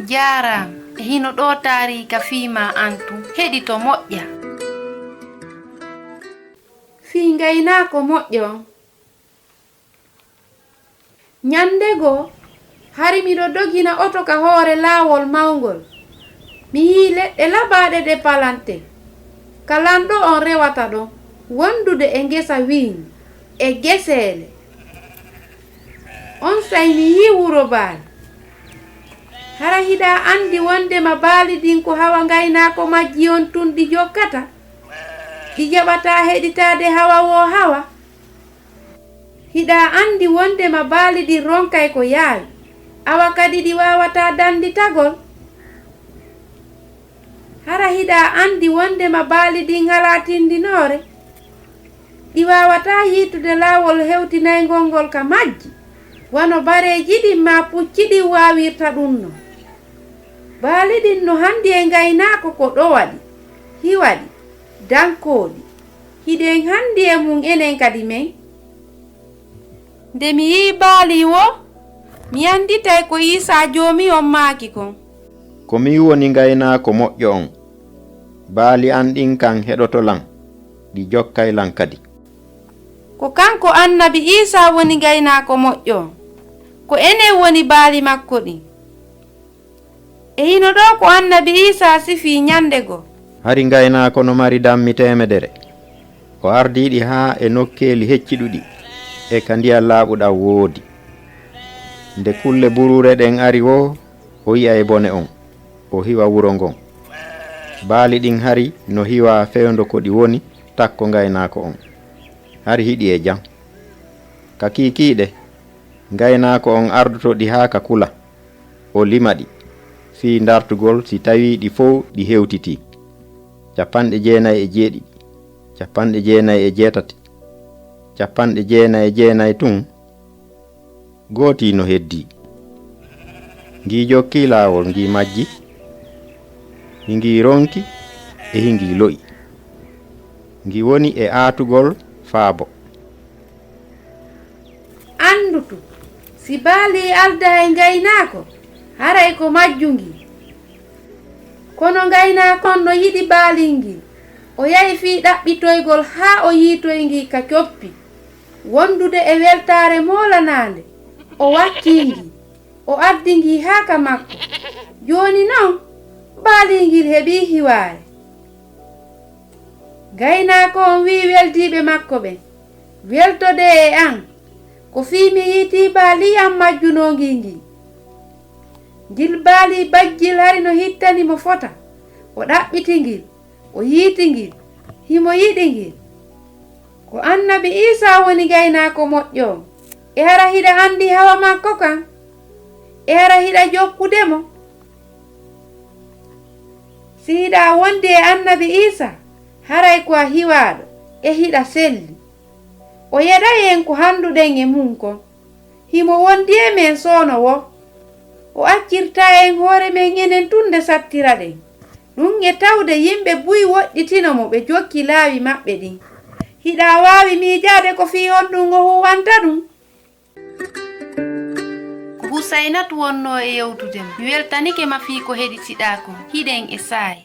Jaram hino ɗo taarika fiima antu heɗito moƴƴa. Fii Ngaynaako Moƴƴo. Nyandego hari miɗo dogina oto ka hoore laawol mawngol. Mi yii leɗɗe laɓaaɗe ɗe palante. Kalanɗo on rewata ɗo wondude e ngesa wiiñ e geseele. On say mi yii wuro baali. Hara hiɗa andi wondema baali ɗin ko hawa ngaynaako majji on tun ɗi jokkata. Ɗi jaɓata heɗitaade hawa wo hawa. Hiɗa andi wondema baali ɗin ronkay ko yaawi. Awa kadi ɗi wawata danditagol. Hara hiɗa andi wondema baali ɗin hala tindinoore. Ɗi wawata yiitude laawol hewtinaygol ngol ka majji. Wano bareeji ɗin ma pucci ɗin wawirta ɗum no. Baali ɗin no handi e ngaynaako ko ɗo waɗi, hiwaɗi, dankooɗi. Hiɗen handi e mum enen kadi men. Nde mi yii baali wo, mi anditay ko Isa joomi on maaki kon. Ko mi woni Ngaynaako Moƴƴo on. Baali an ɗin kan heɗoto lan, ɗi jokkay lan kadi. Ko kanko annabi Isa woni Ngaynaako Moƴƴo on. Ko enen woni baali makko ɗin. E hino ɗo ko annabi Isa sifi nyandego. Hari Ngaynaako no mari dammi temedere. O ardiiɗi haa e nokkeeli hecciɗuɗi e ka ndiyam laaɓuɗam woodi. Nde kulle burure ɗen ari wo, o yi'a e bone on, o hiwa wuro ngon. Baali ɗin hari no hiwa fewndo ko ɗi woni takko Ngaynaako on. Hari hiɗi e jam. Ka kiikiiɗe, Ngaynaako on arduto ɗi haa ka kula. O lima ɗi. Fii dartugol si tawi ɗi fof ɗi hewtiti. 97, 98, 99 tun gooti no heddi. Ngi jokki laawol ngi majji, ngi ronki e ngi lo'i. Ngi woni e aatugol faabo. Andutu si baali alda e Ngaynaako haray ko majjungi. Kono Ngaynaako no yiɗi baali ngi. O yahi fii ɗaɓɓitoygol haa o yiitoyngi ka coppi. Wondude e weltaare moolanaande. O wakkiingi. O addingi haa ka makko. Jooni non baali ngil heɓii hiwaare. Ngaynaako on wii weldiiɓe makko ɓen. Weltode e an. Ko fii mi yiitii baali am majjunongi ngil. Ngil baali bajjil hari no hittani mo fota. O ɗaɓɓiti ngil. O yiiti ngil. Himo yiɗi ngil. Ko annabi Isa woni Ngaynaako Moƴƴo. E hara hiɗa andi hawa makko kan. E hara hiɗa jokkudemo. Si hiɗa wondi e annabi Isa, haray ko a hiwaaɗo e hiɗa selli. O yeɗay en ko handuɗen e mum kon. Himo wondi e men soono wo. O accirta en hoore men enen tunde sattira ɗen. Ɗum e tawde yimɓe buyi woɗɗitino mo ɓe jokki laawi maɓɓe ɗin. Hiɗa waawi miijaade ko fii on ɗum o huwanta ɗum. Ko Husaynatu wonno e yewtude mo. Mi weltanike ma fii ko heɗitiɗa kon. Hiɗen e saayi.